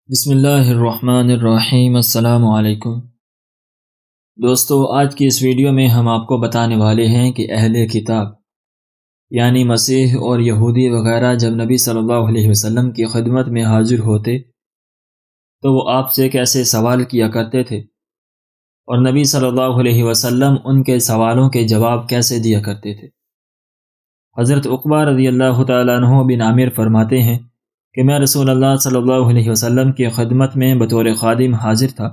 بسم اللہ الرحمن الرحیم۔ السلام علیکم دوستو، آج کی اس ویڈیو میں ہم آپ کو بتانے والے ہیں کہ اہل کتاب یعنی مسیح اور یہودی وغیرہ جب نبی صلی اللہ علیہ وسلم کی خدمت میں حاضر ہوتے تو وہ آپ سے کیسے سوال کیا کرتے تھے اور نبی صلی اللہ علیہ وسلم ان کے سوالوں کے جواب کیسے دیا کرتے تھے۔ حضرت عقبہ رضی اللہ تعالیٰ عنہ بن عامر فرماتے ہیں کہ میں رسول اللہ صلی اللہ علیہ وسلم کی خدمت میں بطور خادم حاضر تھا۔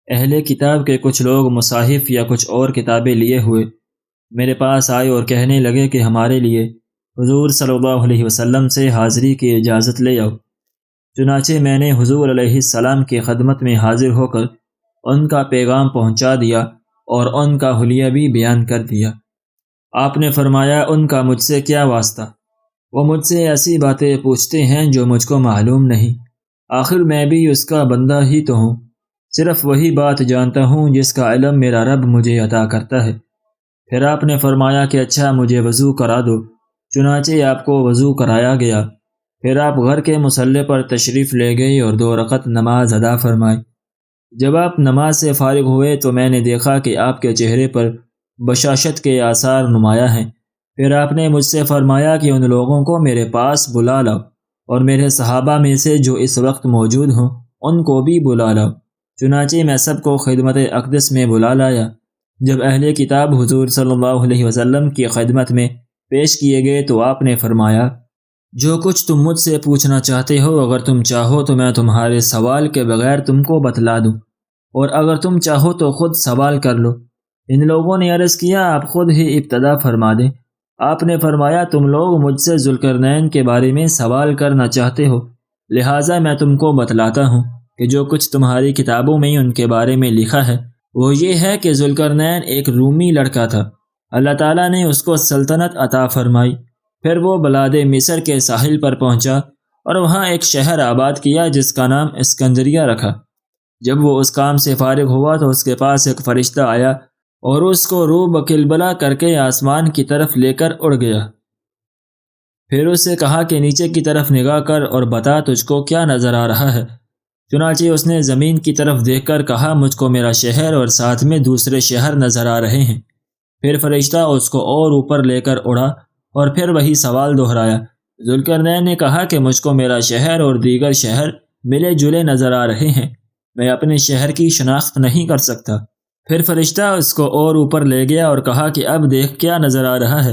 اہل کتاب کے کچھ لوگ مصاحف یا کچھ اور کتابیں لیے ہوئے میرے پاس آئے اور کہنے لگے کہ ہمارے لیے حضور صلی اللہ علیہ وسلم سے حاضری کی اجازت لے آؤ۔ چنانچہ میں نے حضور علیہ السلام کی خدمت میں حاضر ہو کر ان کا پیغام پہنچا دیا اور ان کا حلیہ بھی بیان کر دیا۔ آپ نے فرمایا، ان کا مجھ سے کیا واسطہ؟ وہ مجھ سے ایسی باتیں پوچھتے ہیں جو مجھ کو معلوم نہیں، آخر میں بھی اس کا بندہ ہی تو ہوں، صرف وہی بات جانتا ہوں جس کا علم میرا رب مجھے عطا کرتا ہے۔ پھر آپ نے فرمایا کہ اچھا مجھے وضو کرا دو۔ چنانچہ آپ کو وضو کرایا گیا۔ پھر آپ گھر کے مصلی پر تشریف لے گئے اور 2 رکعت نماز ادا فرمائی۔ جب آپ نماز سے فارغ ہوئے تو میں نے دیکھا کہ آپ کے چہرے پر بشاشت کے آثار نمایاں ہیں۔ پھر آپ نے مجھ سے فرمایا کہ ان لوگوں کو میرے پاس بلا لاؤ اور میرے صحابہ میں سے جو اس وقت موجود ہوں ان کو بھی بلا لاؤ۔ چنانچہ میں سب کو خدمت اقدس میں بلا لایا۔ جب اہل کتاب حضور صلی اللہ علیہ وسلم کی خدمت میں پیش کیے گئے تو آپ نے فرمایا، جو کچھ تم مجھ سے پوچھنا چاہتے ہو اگر تم چاہو تو میں تمہارے سوال کے بغیر تم کو بتلا دوں، اور اگر تم چاہو تو خود سوال کر لو۔ ان لوگوں نے عرض کیا، آپ خود ہی ابتدا فرما دیں۔ آپ نے فرمایا، تم لوگ مجھ سے ذوالقرنین کے بارے میں سوال کرنا چاہتے ہو، لہٰذا میں تم کو بتلاتا ہوں کہ جو کچھ تمہاری کتابوں میں ان کے بارے میں لکھا ہے وہ یہ ہے کہ ذوالقرنین ایک رومی لڑکا تھا۔ اللہ تعالیٰ نے اس کو سلطنت عطا فرمائی۔ پھر وہ بلاد مصر کے ساحل پر پہنچا اور وہاں ایک شہر آباد کیا جس کا نام اسکندریہ رکھا۔ جب وہ اس کام سے فارغ ہوا تو اس کے پاس ایک فرشتہ آیا اور اس کو روح بکلبلا کر کے آسمان کی طرف لے کر اڑ گیا۔ پھر اس سے کہا کہ نیچے کی طرف نگاہ کر اور بتا تجھ کو کیا نظر آ رہا ہے۔ چنانچہ اس نے زمین کی طرف دیکھ کر کہا، مجھ کو میرا شہر اور ساتھ میں دوسرے شہر نظر آ رہے ہیں۔ پھر فرشتہ اس کو اور اوپر لے کر اڑا اور پھر وہی سوال دہرایا۔ ذوالقرنین نے کہا کہ مجھ کو میرا شہر اور دیگر شہر ملے جلے نظر آ رہے ہیں، میں اپنے شہر کی شناخت نہیں کر سکتا۔ پھر فرشتہ اس کو اور اوپر لے گیا اور کہا کہ اب دیکھ کیا نظر آ رہا ہے۔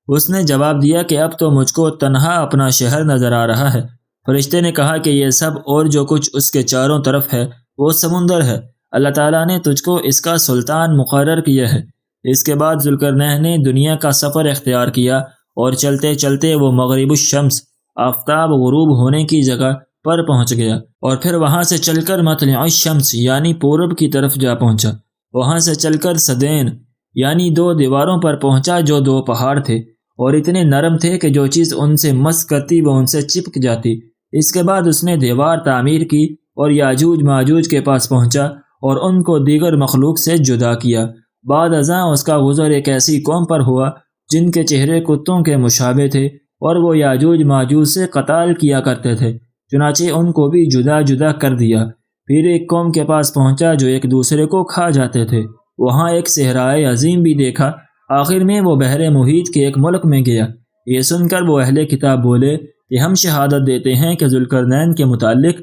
اس نے جواب دیا کہ اب تو مجھ کو تنہا اپنا شہر نظر آ رہا ہے۔ فرشتے نے کہا کہ یہ سب اور جو کچھ اس کے چاروں طرف ہے وہ سمندر ہے، اللہ تعالیٰ نے تجھ کو اس کا سلطان مقرر کیا ہے۔ اس کے بعد ذوالقرنین نے دنیا کا سفر اختیار کیا اور چلتے چلتے وہ مغرب الشمس، آفتاب غروب ہونے کی جگہ پر پہنچ گیا، اور پھر وہاں سے چل کر مطلع الشمس یعنی پورب کی طرف جا پہنچا۔ وہاں سے چل کر سدین یعنی 2 دیواروں پر پہنچا جو 2 پہاڑ تھے اور اتنے نرم تھے کہ جو چیز ان سے مس کرتی وہ ان سے چپک جاتی۔ اس کے بعد اس نے دیوار تعمیر کی اور یاجوج ماجوج کے پاس پہنچا اور ان کو دیگر مخلوق سے جدا کیا۔ بعد ازاں اس کا گزر ایک ایسی قوم پر ہوا جن کے چہرے کتوں کے مشابہ تھے اور وہ یاجوج ماجوج سے قتال کیا کرتے تھے، چنانچہ ان کو بھی جدا جدا کر دیا۔ پھر ایک قوم کے پاس پہنچا جو ایک دوسرے کو کھا جاتے تھے، وہاں ایک صحرائے عظیم بھی دیکھا۔ آخر میں وہ بحر محیط کے ایک ملک میں گیا۔ یہ سن کر وہ اہل کتاب بولے کہ ہم شہادت دیتے ہیں کہ ذوالقرنین کے متعلق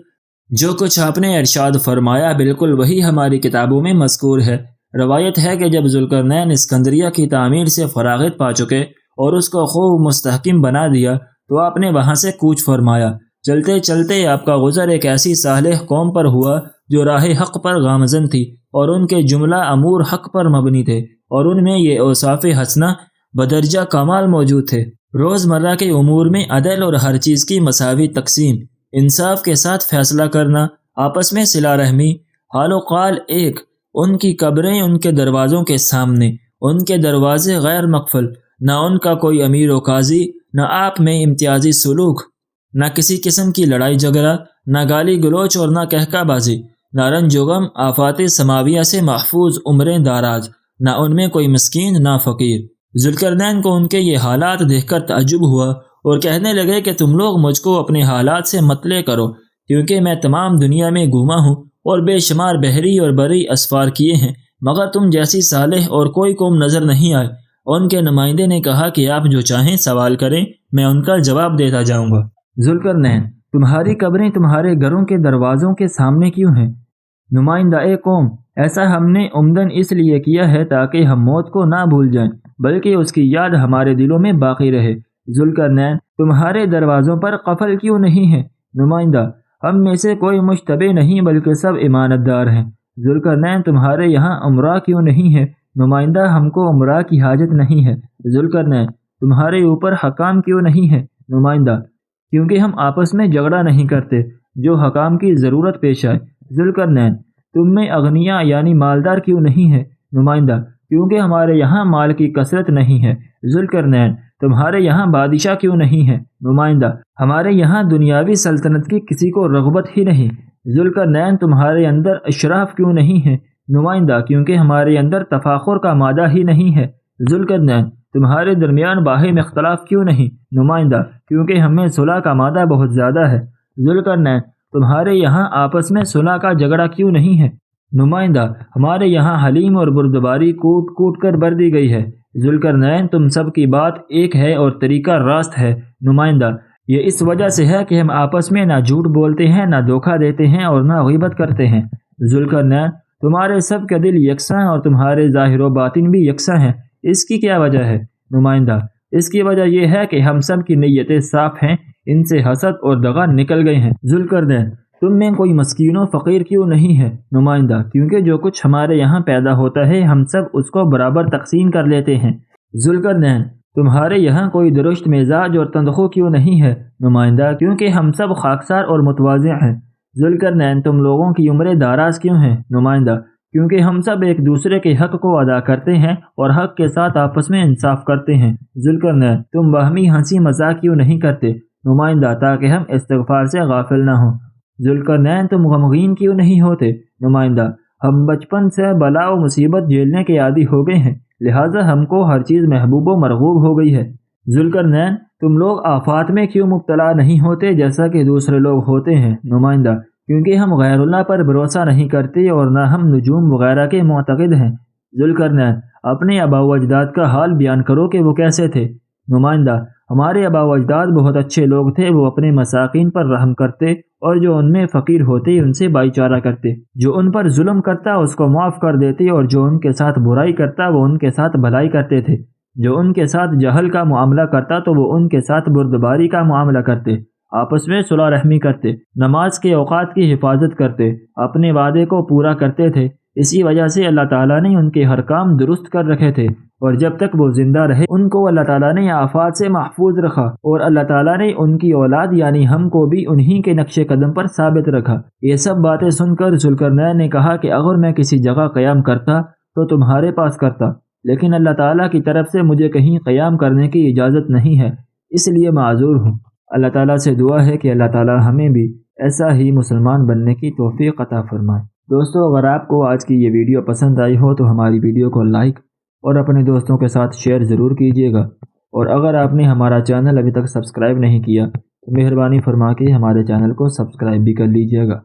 جو کچھ آپ نے ارشاد فرمایا بالکل وہی ہماری کتابوں میں مذکور ہے۔ روایت ہے کہ جب ذوالقرنین اسکندریہ کی تعمیر سے فراغت پا چکے اور اس کو خوب مستحکم بنا دیا تو آپ نے وہاں سے کوچ فرمایا۔ چلتے چلتے آپ کا گزر ایک ایسی صالح قوم پر ہوا جو راہ حق پر گامزن تھی اور ان کے جملہ امور حق پر مبنی تھے، اور ان میں یہ اوصاف حسنہ بدرجہ کمال موجود تھے۔ روزمرہ کے امور میں عدل اور ہر چیز کی مساوی تقسیم، انصاف کے ساتھ فیصلہ کرنا، آپس میں صلہ رحمی، حال و قال ایک، ان کی قبریں ان کے دروازوں کے سامنے، ان کے دروازے غیر مقفل، نہ ان کا کوئی امیر و قاضی، نہ آپ میں امتیازی سلوک، نہ کسی قسم کی لڑائی جھگڑا، نہ گالی گلوچ اور نہ کہکہ بازی، نہ رنج و غم، آفات سماویہ سے محفوظ عمریں داراز، نہ ان میں کوئی مسکین نہ فقیر۔ ذوالقرنین کو ان کے یہ حالات دیکھ کر تعجب ہوا اور کہنے لگے کہ تم لوگ مجھ کو اپنے حالات سے مطلع کرو کیونکہ میں تمام دنیا میں گھوما ہوں اور بے شمار بحری اور بری اسفار کیے ہیں، مگر تم جیسی صالح اور کوئی قوم نظر نہیں آئے۔ ان کے نمائندے نے کہا کہ آپ جو چاہیں سوال کریں، میں ان کا جواب دیتا جاؤں گا۔ ذوالقرنین: تمہاری قبریں تمہارے گھروں کے دروازوں کے سامنے کیوں ہیں؟ نمائندہ: اے قوم، ایسا ہم نے عمدن اس لیے کیا ہے تاکہ ہم موت کو نہ بھول جائیں، بلکہ اس کی یاد ہمارے دلوں میں باقی رہے۔ ذوالقرنین: تمہارے دروازوں پر قفل کیوں نہیں ہے؟ نمائندہ: ہم میں سے کوئی مشتبہ نہیں بلکہ سب امانت دار ہیں۔ ذوالقرنین: تمہارے یہاں امراء کیوں نہیں ہے؟ نمائندہ: ہم کو امراء کی حاجت نہیں ہے۔ ذوالقرنین: تمہارے اوپر حکام کیوں نہیں ہے؟ نمائندہ: کیونکہ ہم آپس میں جھگڑا نہیں کرتے جو حکام کی ضرورت پیش آئے۔ ذوالقرنین: تم میں اغنیاء یعنی مالدار کیوں نہیں ہے؟ نمائندہ: کیونکہ ہمارے یہاں مال کی کثرت نہیں ہے۔ ذوالقرنین: تمہارے یہاں بادشاہ کیوں نہیں ہے؟ نمائندہ: ہمارے یہاں دنیاوی سلطنت کی کسی کو رغبت ہی نہیں۔ ذوالقرنین: تمہارے اندر اشراف کیوں نہیں ہے؟ نمائندہ: کیونکہ ہمارے اندر تفاخر کا مادہ ہی نہیں ہے۔ ذوالقرنین: تمہارے درمیان باہم اختلاف کیوں نہیں؟ نمائندہ: کیونکہ ہم میں صلح کا مادہ بہت زیادہ ہے۔ ذوالقرنین: تمہارے یہاں آپس میں صلح کا جھگڑا کیوں نہیں ہے؟ نمائندہ: ہمارے یہاں حلیم اور بردباری کوٹ کوٹ کر بر دی گئی ہے۔ ذوالقرنین: تم سب کی بات ایک ہے اور طریقہ راست ہے۔ نمائندہ: یہ اس وجہ سے ہے کہ ہم آپس میں نہ جھوٹ بولتے ہیں، نہ دھوکہ دیتے ہیں اور نہ غیبت کرتے ہیں۔ ذوالقرنین: تمہارے سب کے دل یکساں ہیں اور تمہارے ظاہر و باطن بھی یکساں ہیں، اس کی کیا وجہ ہے؟ نمائندہ: اس کی وجہ یہ ہے کہ ہم سب کی نیتیں صاف ہیں، ان سے حسد اور دغا نکل گئے ہیں۔ ذوالقرنین: تم میں کوئی مسکین و فقیر کیوں نہیں ہے؟ نمائندہ: کیونکہ جو کچھ ہمارے یہاں پیدا ہوتا ہے ہم سب اس کو برابر تقسیم کر لیتے ہیں۔ ذوالقرنین: تمہارے یہاں کوئی درشت مزاج اور تندخو کیوں نہیں ہے؟ نمائندہ: کیونکہ ہم سب خاکسار اور متواضع ہیں۔ ذوالقرنین: تم لوگوں کی عمریں دراز کیوں ہیں؟ نمائندہ: کیونکہ ہم سب ایک دوسرے کے حق کو ادا کرتے ہیں اور حق کے ساتھ آپس میں انصاف کرتے ہیں۔ ذوالقرنین: تم باہمی ہنسی مذاق کیوں نہیں کرتے؟ نمائندہ: تاکہ ہم استغفار سے غافل نہ ہوں۔ ذوالقرنین: تم غمگین کیوں نہیں ہوتے؟ نمائندہ: ہم بچپن سے بلا و مصیبت جھیلنے کے عادی ہو گئے ہیں، لہٰذا ہم کو ہر چیز محبوب و مرغوب ہو گئی ہے۔ ذوالقرنین: تم لوگ آفات میں کیوں مبتلا نہیں ہوتے جیسا کہ دوسرے لوگ ہوتے ہیں؟ نمائندہ: کیونکہ ہم غیر اللہ پر بھروسہ نہیں کرتے اور نہ ہم نجوم وغیرہ کے معتقد ہیں۔ ذوالقرنین: اپنے آباء و اجداد کا حال بیان کرو کہ وہ کیسے تھے؟ نمائندہ: ہمارے آباء و اجداد بہت اچھے لوگ تھے، وہ اپنے مساکین پر رحم کرتے اور جو ان میں فقیر ہوتے ان سے بھائی چارہ کرتے، جو ان پر ظلم کرتا اس کو معاف کر دیتے اور جو ان کے ساتھ برائی کرتا وہ ان کے ساتھ بھلائی کرتے تھے، جو ان کے ساتھ جہل کا معاملہ کرتا تو وہ ان کے ساتھ بردباری کا معاملہ کرتے، آپس میں صلح رحمی کرتے، نماز کے اوقات کی حفاظت کرتے، اپنے وعدے کو پورا کرتے تھے۔ اسی وجہ سے اللہ تعالیٰ نے ان کے ہر کام درست کر رکھے تھے اور جب تک وہ زندہ رہے ان کو اللہ تعالیٰ نے آفات سے محفوظ رکھا اور اللہ تعالیٰ نے ان کی اولاد یعنی ہم کو بھی انہی کے نقش قدم پر ثابت رکھا۔ یہ سب باتیں سن کر ذوالقرنین نے کہا کہ اگر میں کسی جگہ قیام کرتا تو تمہارے پاس کرتا، لیکن اللہ تعالیٰ کی طرف سے مجھے کہیں قیام کرنے کی اجازت نہیں ہے، اس لیے معذور ہوں۔ اللہ تعالیٰ سے دعا ہے کہ اللہ تعالیٰ ہمیں بھی ایسا ہی مسلمان بننے کی توفیق عطا فرمائے۔ دوستو، اگر آپ کو آج کی یہ ویڈیو پسند آئی ہو تو ہماری ویڈیو کو لائک اور اپنے دوستوں کے ساتھ شیئر ضرور کیجیے گا، اور اگر آپ نے ہمارا چینل ابھی تک سبسکرائب نہیں کیا تو مہربانی فرما کے ہمارے چینل کو سبسکرائب بھی کر لیجیے گا۔